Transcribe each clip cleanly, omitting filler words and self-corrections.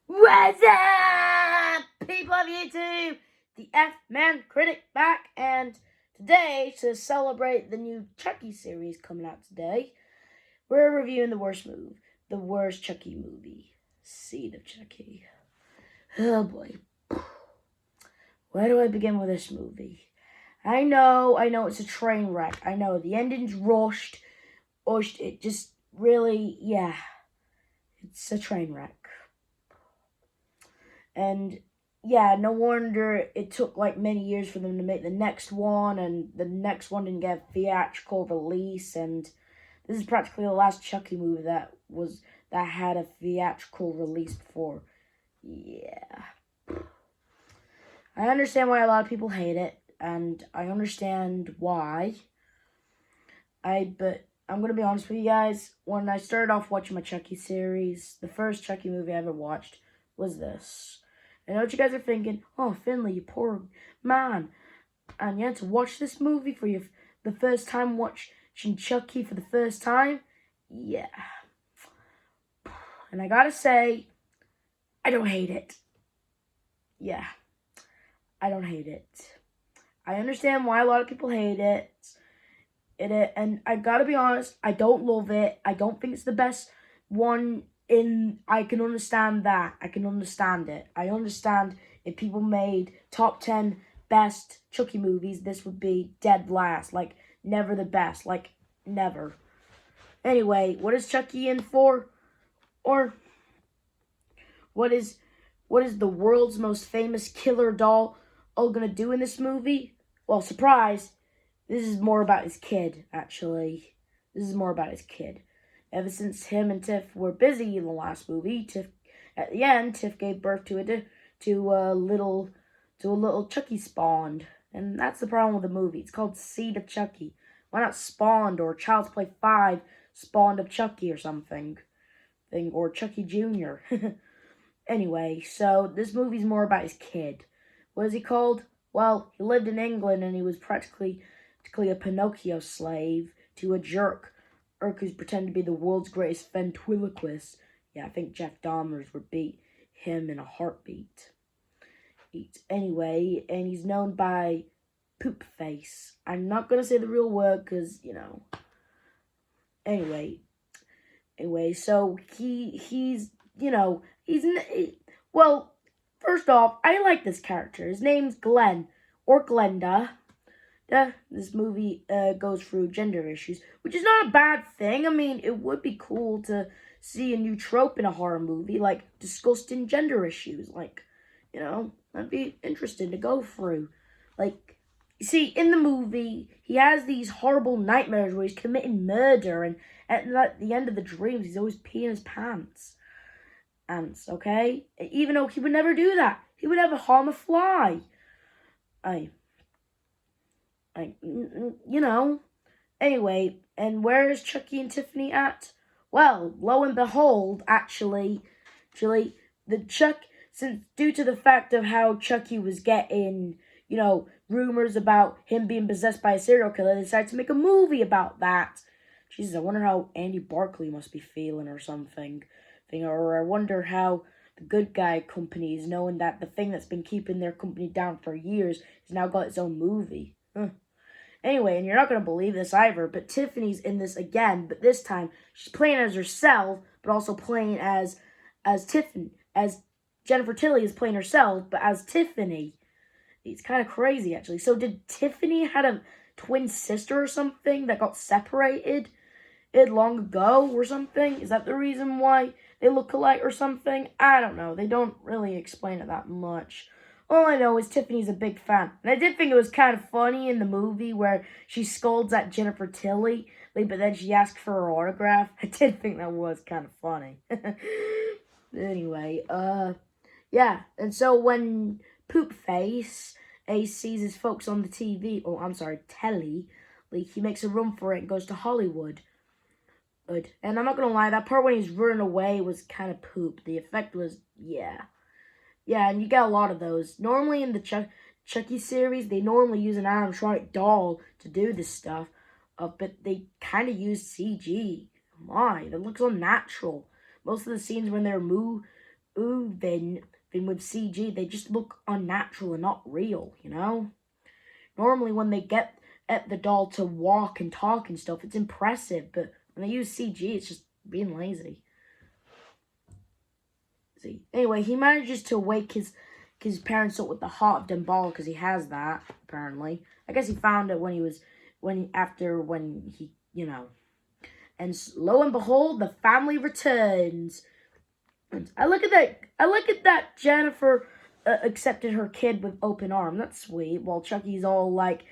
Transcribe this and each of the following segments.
What's up, people of YouTube? The F-Man Critic back, and today, to celebrate the new Chucky series coming out today, we're reviewing the worst Chucky movie, Seed of Chucky. Oh boy. Where do I begin with this movie? I know it's a train wreck. I know, the ending's rushed. It just really, it's a train wreck. And yeah, no wonder it took like many years for them to make the next one, and the next one didn't get a theatrical release, and this is practically the last Chucky movie that had a theatrical release before. Yeah. I understand why a lot of people hate it, and I understand why. But I'm gonna be honest with you guys, when I started off watching my Chucky series, the first Chucky movie I ever watched was this. I know what you guys are thinking. Oh, Finley, you poor man. And you had to watch this movie for the first time watching Chucky for the first time? Yeah. And I gotta say, I don't hate it. Yeah. I don't hate it. I understand why a lot of people hate it. And I gotta be honest, I don't love it. I don't think it's the best one. I can understand that. I can understand it. I understand if people made top 10 best Chucky movies, this would be dead last. Like, never the best. Like, never. Anyway, what is Chucky in for? Or, what is the world's most famous killer doll all gonna do in this movie? Well, surprise, this is more about his kid, actually. This is more about his kid. Ever since him and Tiff were busy in the last movie, at the end, Tiff gave birth to a little Chucky spawned, and that's the problem with the movie. It's called Seed of Chucky. Why not Spawned or Child's Play 5 Spawned of Chucky or something, or Chucky Jr. Anyway, so this movie's more about his kid. What is he called? Well, he lived in England and he was practically a Pinocchio slave to a jerk who's pretending to be the world's greatest ventriloquist. Yeah, I think Jeff Dahmer's would beat him in a heartbeat. Anyway, and he's known by Poop Face. I'm not gonna say the real word because, Anyway, so well, first off, I like this character. His name's Glenn, or Glenda. This movie goes through gender issues, which is not a bad thing. I mean, it would be cool to see a new trope in a horror movie, like disgusting gender issues. Like, that'd be interesting to go through. Like, you see, in the movie, he has these horrible nightmares where he's committing murder, and at the end of the dreams, he's always peeing his pants. Okay? Even though he would never do that. He would never harm a fly. Anyway, and where is Chucky and Tiffany at? Well, lo and behold, actually, since due to the fact of how Chucky was getting, rumors about him being possessed by a serial killer, they decided to make a movie about that. Jesus, I wonder how Andy Barclay must be feeling or something. Or I wonder how the Good Guy company is knowing that the thing that's been keeping their company down for years has now got its own movie. Anyway, and you're not going to believe this either, but Tiffany's in this again, but this time she's playing as herself, but also playing as Tiffany, as Jennifer Tilly is playing herself, but as Tiffany. It's kind of crazy, actually. So did Tiffany had a twin sister or something that got separated long ago or something? Is that the reason why they look alike or something? I don't know. They don't really explain it that much. All I know is Tiffany's a big fan. And I did think it was kind of funny in the movie where she scolds at Jennifer Tilly, but then she asks for her autograph. I did think that was kind of funny. Anyway, yeah. And so when Poop Face sees his folks on the telly, he makes a run for it and goes to Hollywood. Good. And I'm not gonna lie, that part when he's running away was kind of poop. The effect was, yeah. Yeah, and you get a lot of those. Normally in the Chucky series, they normally use an animatronic doll to do this stuff. But they kind of use CG. My, that looks unnatural. Most of the scenes when they're moving with CG, they just look unnatural and not real, you know? Normally when they get at the doll to walk and talk and stuff, it's impressive, but when they use CG, it's just being lazy. See, anyway, he manages to wake his parents up with the heart of Dumball because he has that, apparently. I guess he found it when he, you know. And lo and behold, the family returns. And I look at that Jennifer accepted her kid with open arms. That's sweet. While Chucky's all like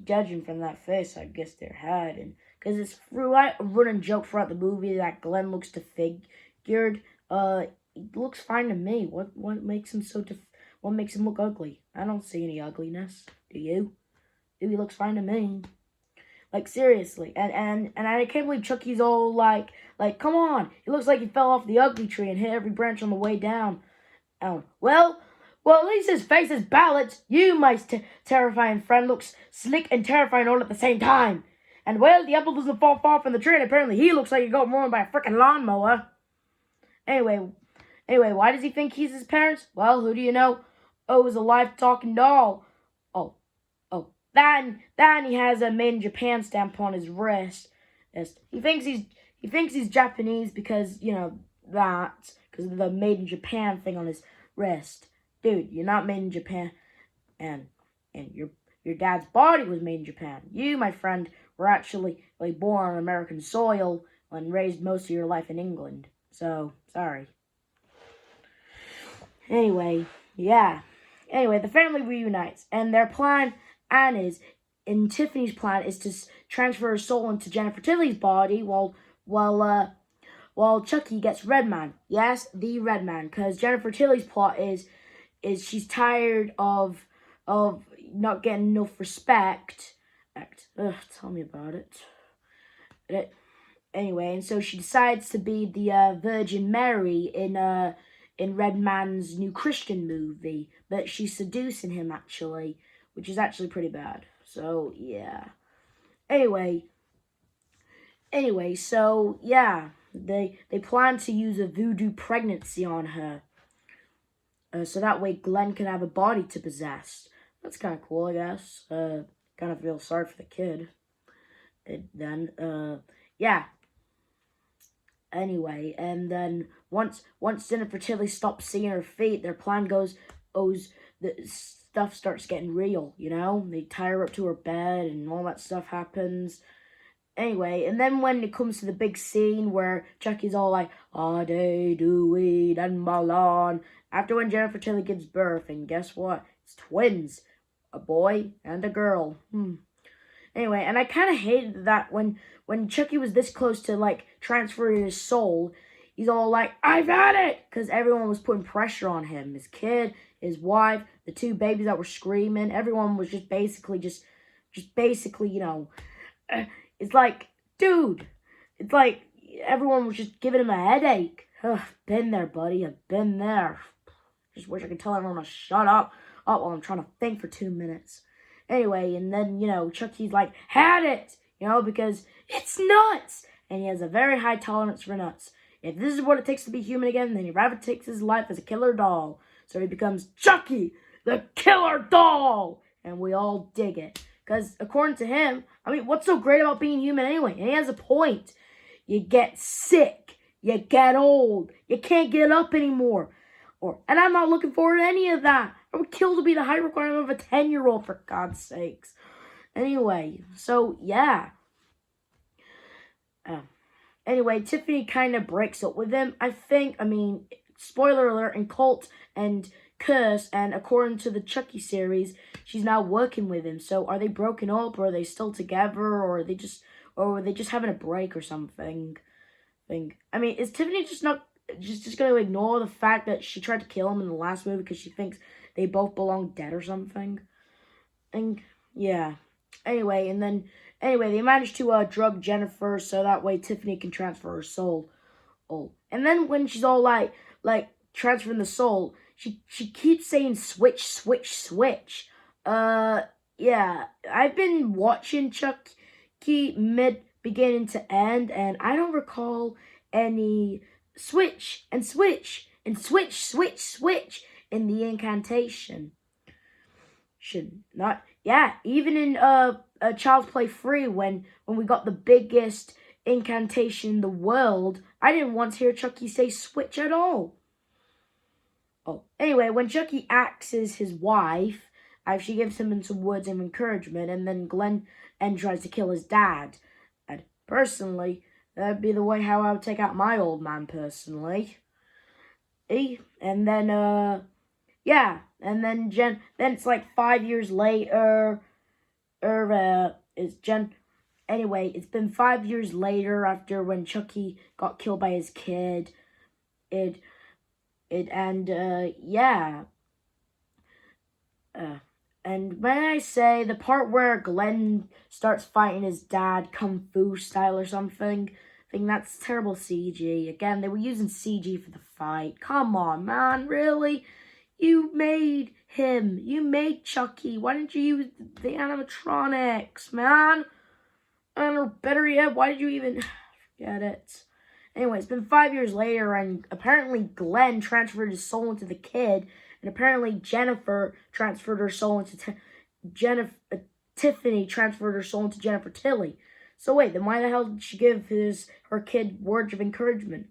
judging from that face, I guess they're hiding. Because it's throughout a running joke throughout the movie that Glenn looks disfigured. He looks fine to me. What makes him what makes him look ugly? I don't see any ugliness. Do you? He looks fine to me. Like, seriously. And I can't believe Chucky's all like, come on. He looks like he fell off the ugly tree and hit every branch on the way down. Well, at least his face is balanced. You, my terrifying friend, looks slick and terrifying all at the same time. And, well, the apple doesn't fall far from the tree, and apparently he looks like he got ruined by a freaking lawnmower. Anyway, why does he think he's his parents? Well, who do you know? Oh, it's a live talking doll. Oh. Then he has a made in Japan stamp on his wrist. Yes. He thinks he's Japanese because, you know, because of the made in Japan thing on his wrist. Dude, you're not made in Japan, and your dad's body was made in Japan. You, my friend, were actually born on American soil and raised most of your life in England. So, sorry. Anyway, the family reunites, and their plan, Tiffany's plan is to transfer her soul into Jennifer Tilly's body while Chucky gets Redman. Yes, the Redman, because Jennifer Tilly's plot is she's tired of not getting enough respect. Tell me about it. Anyway, and so she decides to be the Virgin Mary in Redman's new Christian movie, but she's seducing him actually, which is actually pretty bad. So yeah. Anyway, so yeah, they plan to use a voodoo pregnancy on her, so that way Glenn can have a body to possess. That's kind of cool, I guess. Kind of feel sorry for the kid. Yeah. Anyway, and then once Jennifer Tilly stops seeing her feet, their plan the stuff starts getting real, you know? They tie her up to her bed and all that stuff happens. Anyway, and then when it comes to the big scene where Chucky's all like, "Ah, they do weed and Milan," after when Jennifer Tilly gives birth, and guess what? It's twins. A boy and a girl. Anyway, and I kind of hated that when Chucky was this close to, transferring his soul, he's all like, "I've had it!" Because everyone was putting pressure on him. His kid, his wife, the two babies that were screaming. Everyone was just basically, you know, it's like, dude, it's like everyone was just giving him a headache. Ugh, been there, buddy. I've been there. Just wish I could tell everyone to shut up while I'm trying to think for 2 minutes. Anyway, and then, you know, Chucky's like, "Had it!" You know, because it's nuts! And he has a very high tolerance for nuts. If this is what it takes to be human again, then he rather takes his life as a killer doll. So he becomes Chucky, the killer doll! And we all dig it. Because according to him, I mean, what's so great about being human anyway? And he has a point. You get sick. You get old. You can't get up anymore. And I'm not looking forward to any of that. I would kill to be the height requirement of a 10-year-old, for God's sakes. Anyway, so, yeah. Anyway, Tiffany kind of breaks up with him. Spoiler alert, in Cult and Curse, and according to the Chucky series, she's now working with him. So, are they broken up, or are they still together, or are they just having a break or something? Is Tiffany just going to ignore the fact that she tried to kill him in the last movie because she thinks they both belong dead or something? And, yeah. Anyway, they managed to drug Jennifer so that way Tiffany can transfer her soul. And then when she's all like transferring the soul, she keeps saying switch, switch, switch. Yeah. I've been watching Chucky beginning to end, and I don't recall any switch and switch and switch, switch, switch in the incantation. Should not, yeah, even in Child's Play 3, when we got the biggest incantation in the world, I didn't once hear Chucky say switch at all. Oh, anyway, when Chucky axes his wife, she gives him some words of encouragement, and then Glenn tries to kill his dad. And personally, that'd be the way how I would take out my old man, personally. And then, yeah, and then then it's like 5 years later, anyway, it's been 5 years later after when Chucky got killed by his kid, and when I say the part where Glenn starts fighting his dad kung fu style or something, I think that's terrible CG. Again, they were using CG for the fight. Come on, man, really? You made him. You made Chucky. Why didn't you use the animatronics, man? I don't know, better yet, why did you even... Forget it. Anyway, it's been 5 years later, and apparently Glenn transferred his soul into the kid, and apparently Jennifer transferred her soul into... Tiffany transferred her soul into Jennifer Tilly. So wait, then why the hell did she give her kid words of encouragement?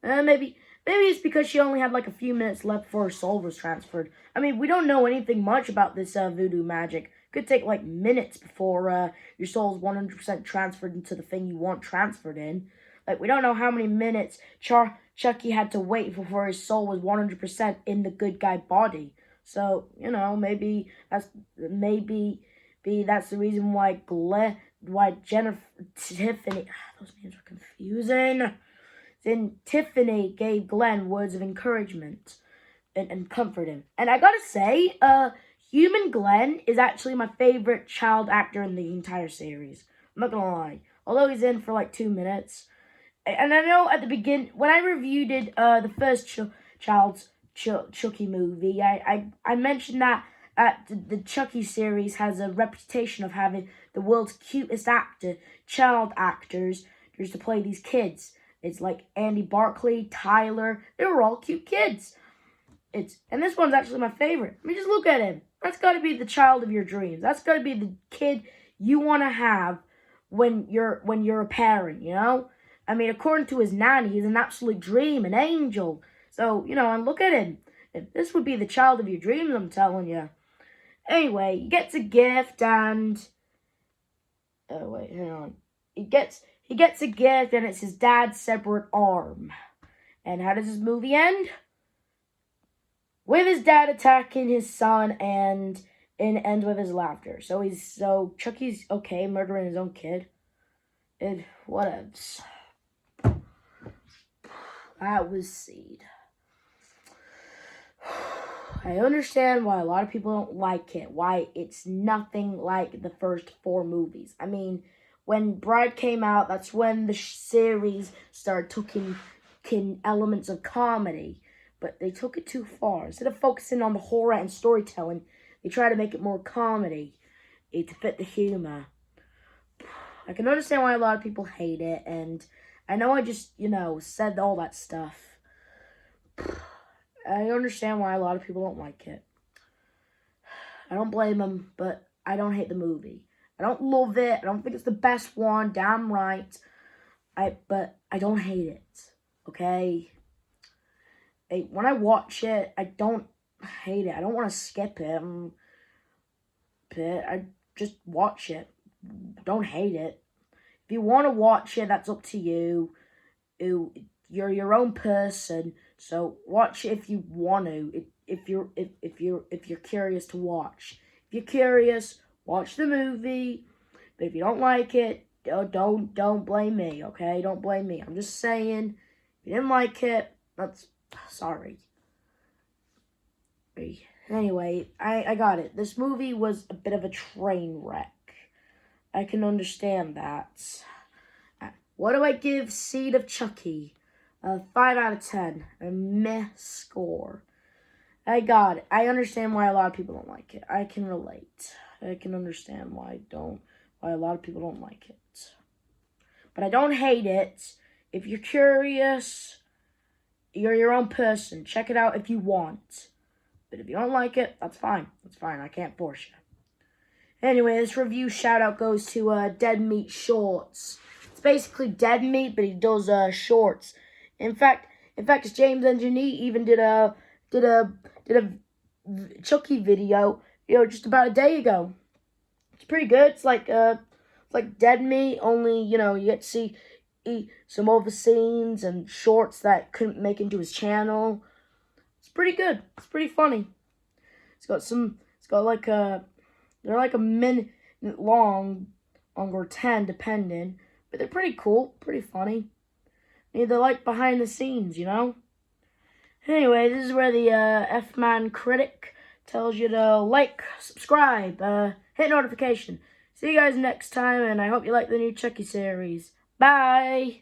Maybe it's because she only had like a few minutes left before her soul was transferred. I mean, we don't know anything much about this voodoo magic. Could take like minutes before your soul's 100% transferred into the thing you want transferred in. Like, we don't know how many minutes Chucky had to wait before his soul was 100% in the good guy body. So, you know, maybe that's the reason why Tiffany, those names are confusing. Then Tiffany gave Glenn words of encouragement and comfort him. And I gotta say, Human Glenn is actually my favorite child actor in the entire series. I'm not gonna lie. Although he's in for like 2 minutes. And I know at the beginning, when I reviewed the first Chucky movie, I mentioned that the Chucky series has a reputation of having the world's cutest child actors to play these kids. It's like Andy Barclay, Tyler, they were all cute kids. And this one's actually my favorite. I mean, just look at him. That's got to be the child of your dreams. That's got to be the kid you want to have when you're a parent, you know? I mean, according to his nanny, he's an absolute dream, an angel. So, you know, and look at him. This would be the child of your dreams, I'm telling you. Anyway, he gets a gift and... Oh, wait, hang on. He gets a gift and it's his dad's separate arm. And how does this movie end? With his dad attacking his son and ends with his laughter. So Chucky's okay murdering his own kid. And whatevs. That was Seed. I understand why a lot of people don't like it. Why it's nothing like the first 4 movies. I mean, when Bride came out, that's when the series started taking elements of comedy. But they took it too far. Instead of focusing on the horror and storytelling, they tried to make it more comedy to fit the humor. I can understand why a lot of people hate it, and I know I just, said all that stuff. I understand why a lot of people don't like it. I don't blame them, but I don't hate the movie. I don't love it. I don't think it's the best one, damn right. But I don't hate it, okay? When I watch it, I don't hate it. I don't want to skip it. But I just watch it. Don't hate it. If you want to watch it, that's up to you. You're your own person, so watch it if you want to. If you're curious to watch. If you're curious, watch the movie. But if you don't like it, don't blame me. Okay, don't blame me. I'm just saying, if you didn't like it, that's sorry. Anyway, I got it. This movie was a bit of a train wreck. I can understand that. What do I give Seed of Chucky? 5 out of 10. A meh score. I got it. I understand why a lot of people don't like it. I can relate. I can understand why a lot of people don't like it. But I don't hate it. If you're curious, You're your own person. Check it out if you want. But if you don't like it, that's fine. That's fine. I can't force you. Anyway, this review shout-out goes to Dead Meat Shorts. It's basically Dead Meat, but he does shorts. In fact, James Engineer even did a Chucky video, just about a day ago. It's pretty good. It's like Dead Meat, only you get to see some of the scenes and shorts that couldn't make into his channel. It's pretty good. It's pretty funny. They're like a minute long or 10 depending, but they're pretty cool, pretty funny. They're like behind the scenes, Anyway, this is where the F-Man Critic tells you to like, subscribe, hit notification. See you guys next time, and I hope you like the new Chucky series. Bye!